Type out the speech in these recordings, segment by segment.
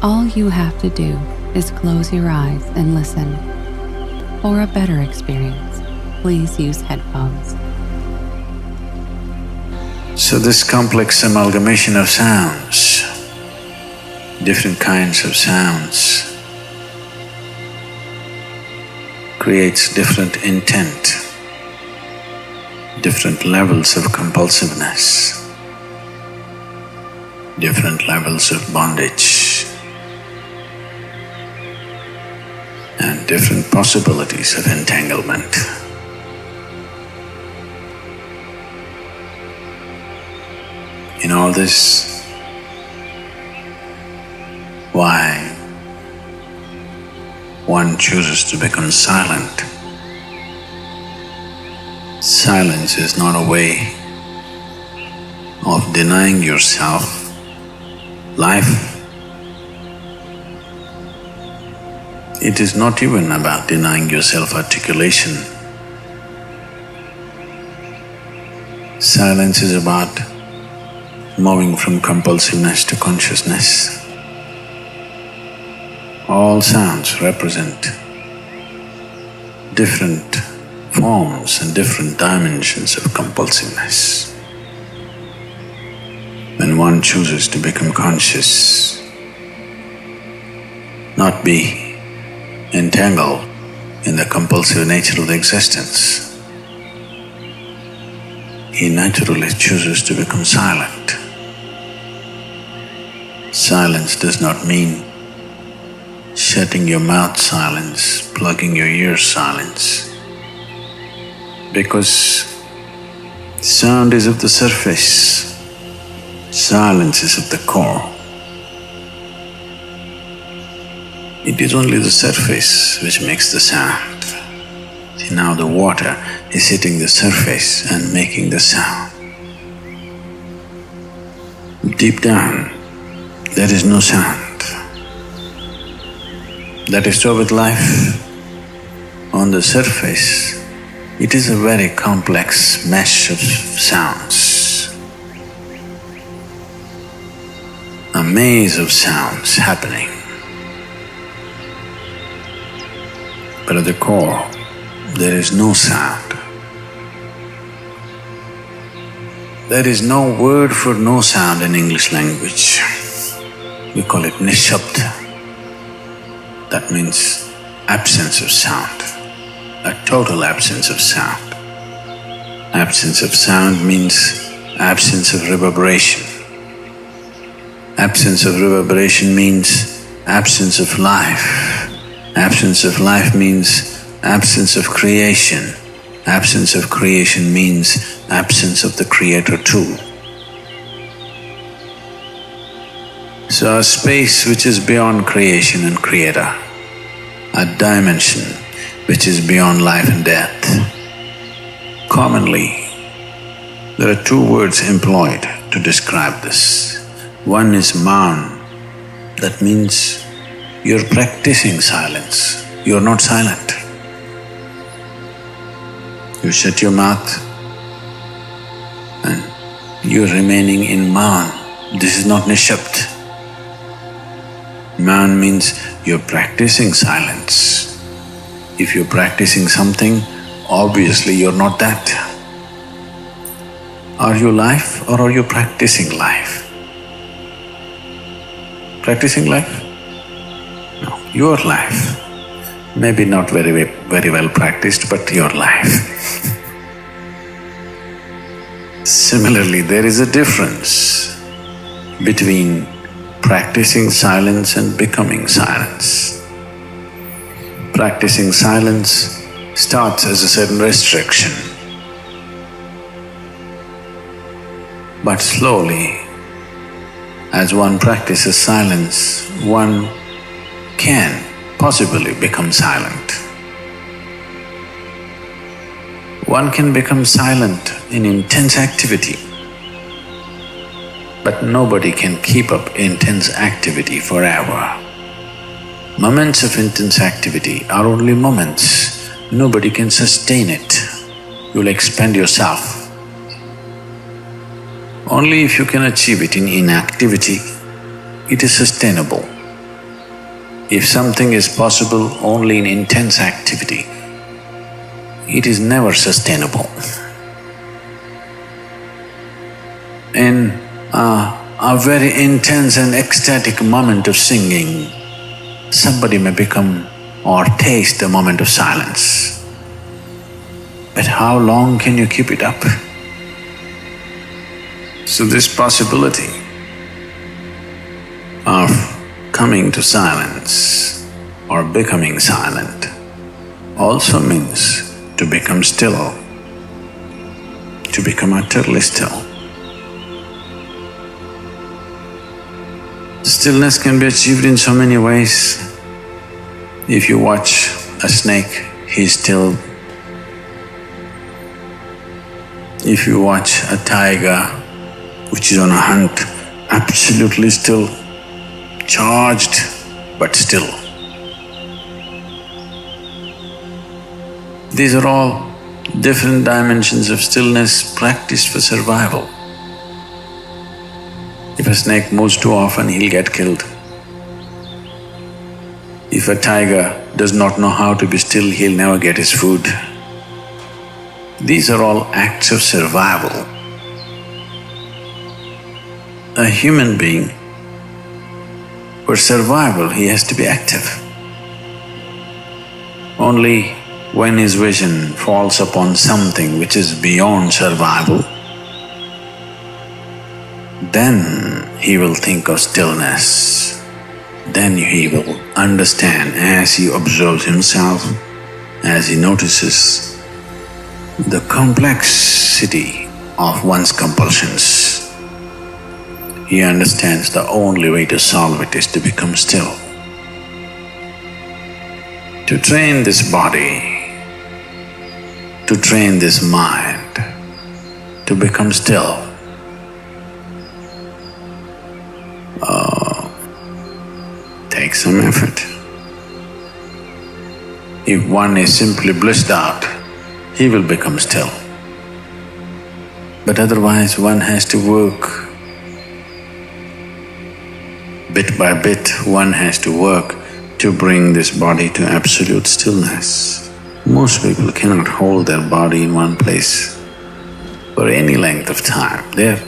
All you have to do is close your eyes and listen. For a better experience, please use headphones. So this complex amalgamation of sounds, different kinds of sounds, creates different intent, different levels of compulsiveness, different levels of bondage, and different possibilities of entanglement. In all this, why one chooses to become silent. Silence is not a way of denying yourself life. It is not even about denying yourself articulation. Silence is about moving from compulsiveness to consciousness. All sounds represent different forms and different dimensions of compulsiveness. When one chooses to become conscious, not be entangled in the compulsive nature of the existence, he naturally chooses to become silent. Silence does not mean shutting your mouth silence, plugging your ears silence, because sound is of the surface, silence is of the core. It is only the surface which makes the sound. See, now the water is hitting the surface and making the sound. Deep down, there is no sound. That is so with life. On the surface, it is a very complex mesh of sounds, a maze of sounds happening. But at the core, there is no sound. There is no word for no sound in English language. We call it nishabd. That means absence of sound, a total absence of sound. Absence of sound means absence of reverberation. Absence of reverberation means absence of life. Absence of life means absence of creation. Absence of creation means absence of the creator too. So a space which is beyond creation and creator, a dimension which is beyond life and death. Commonly, there are two words employed to describe this. One is maun, that means you're practicing silence, you're not silent. You shut your mouth and you're remaining in maun. This is not nishabd. Maun means you're practicing silence. If you're practicing something, obviously you're not that. Are you life or are you practicing life? Practicing life? No, your life. Maybe not very well practiced, but your life. Similarly, there is a difference between practicing silence and becoming silence. Practicing silence starts as a certain restriction, but slowly, as one practices silence, one can possibly become silent. One can become silent in intense activity, but nobody can keep up intense activity forever. Moments of intense activity are only moments, nobody can sustain it. You'll expend yourself. Only if you can achieve it in inactivity, it is sustainable. If something is possible only in intense activity, it is never sustainable. In a very intense and ecstatic moment of singing, somebody may become or taste the moment of silence. But how long can you keep it up? So this possibility of coming to silence or becoming silent also means to become still, to become utterly still. Stillness can be achieved in so many ways. If you watch a snake, he's still. If you watch a tiger which is on a hunt, absolutely still, charged but still. These are all different dimensions of stillness practiced for survival. If a snake moves too often, he'll get killed. If a tiger does not know how to be still, he'll never get his food. These are all acts of survival. A human being, for survival, he has to be active. Only when his vision falls upon something which is beyond survival, then he will think of stillness. Then he will understand as he observes himself, as he notices the complexity of one's compulsions. He understands the only way to solve it is to become still. To train this body, to train this mind, to become still, takes some effort. If one is simply blissed out, he will become still. But otherwise one has to work. Bit by bit, one has to work to bring this body to absolute stillness. Most people cannot hold their body in one place for any length of time. They're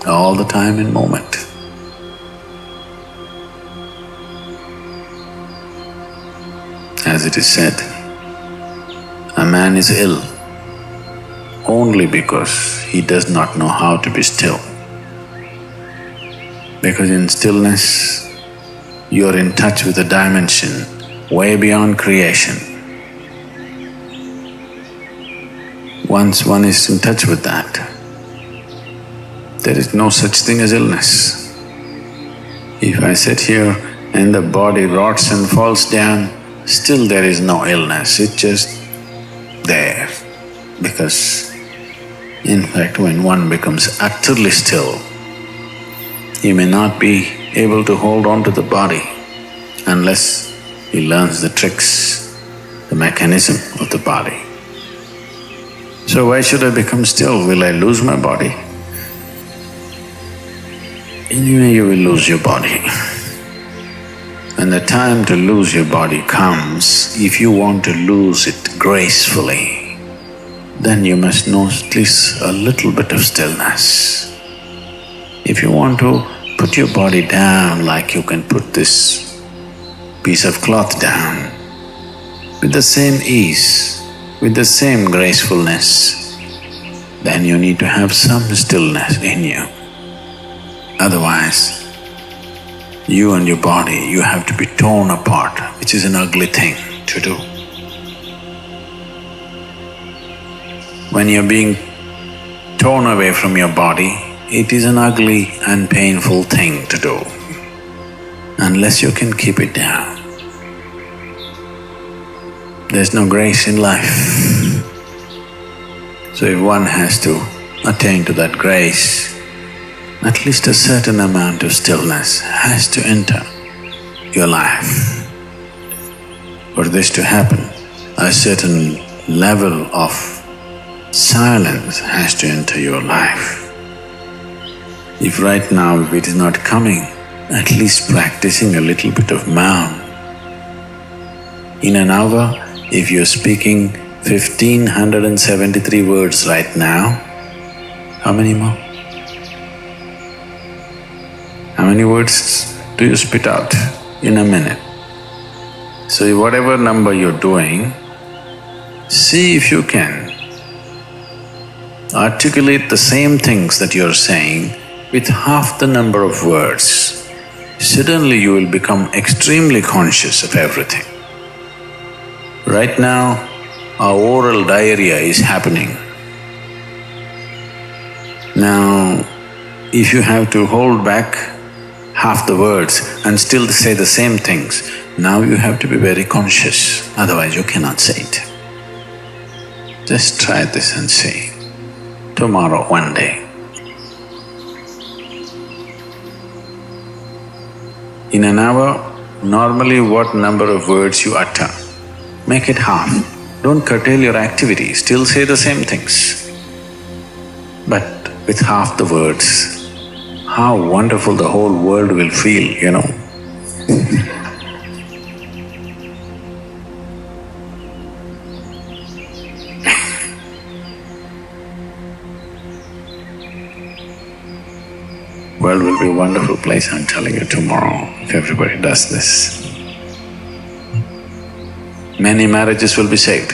all the time in moment. As it is said, a man is ill only because he does not know how to be still. Because in stillness, you are in touch with a dimension way beyond creation. Once one is in touch with that, there is no such thing as illness. If I sit here and the body rots and falls down, still there is no illness, it's just there. Because in fact, when one becomes utterly still, he may not be able to hold on to the body unless he learns the tricks, the mechanism of the body. So why should I become still? Will I lose my body? Anyway, you will lose your body. When the time to lose your body comes, if you want to lose it gracefully, then you must know at least a little bit of stillness. If you want to put your body down like you can put this piece of cloth down, with the same ease, with the same gracefulness, then you need to have some stillness in you. Otherwise, you and your body, you have to be torn apart, which is an ugly thing to do. When you're being torn away from your body, it is an ugly and painful thing to do, unless you can keep it down. There's no grace in life. So if one has to attain to that grace, at least a certain amount of stillness has to enter your life. For this to happen, a certain level of silence has to enter your life. If right now if it is not coming, at least practicing a little bit of mouth. In an hour, if you're speaking 1573 words right now, how many more? How many words do you spit out in a minute? So whatever number you're doing, see if you can articulate the same things that you're saying with half the number of words. Suddenly you will become extremely conscious of everything. Right now, our oral diarrhea is happening. Now, if you have to hold back half the words and still say the same things, now you have to be very conscious, otherwise you cannot say it. Just try this and see. Tomorrow, one day. In an hour, normally what number of words you utter? Make it half. Don't curtail your activity, still say the same things. But with half the words, how wonderful the whole world will feel, you know. World will be a wonderful place, I'm telling you, tomorrow, if everybody does this. Many marriages will be saved.